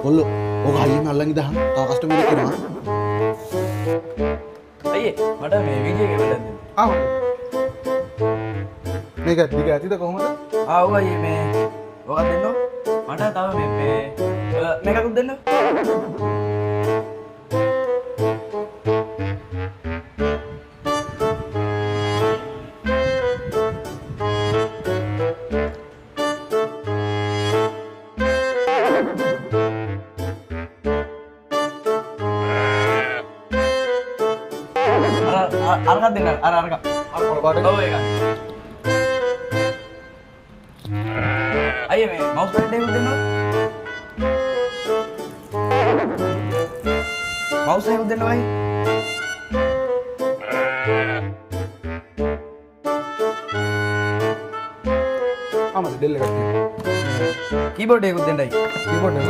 කොල්ලෝ ඔක හයියෙන් අල්ලන් ඉදහන් තව කස්ටමර් කෙනෙක් එනවා අයියේ මට මේ වීඩියෝ එක බලන්න දෙන්න. ආව මේක දිග ඇතිද කොහමද ආව අයියේ මේ ඔකක් දෙන්නෝ මට තව මේ මේකකුත් දෙන්න. අරකට දෙන්න අරක මොන පාටද ඔව් ඒක අයියේ මේ මවුස් පෑඩ් එකක් දෙන්න මවුස් එකක් දෙන්න වයි ආමද ඩෙල් එකක් තියෙනවා කීබෝඩ් එකක් දෙන්නයි කීබෝඩ් එක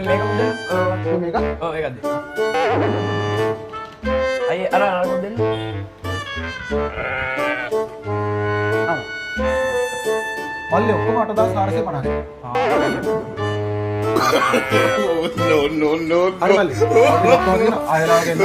මේක දෙන්න මේක ඔව් ඒකද අයියේ අරකට දෙන්න මල්ලේ ඔක්කොම 8450යි no, no, no, හරි මල්ලේ ආයෙලා ගෙන්න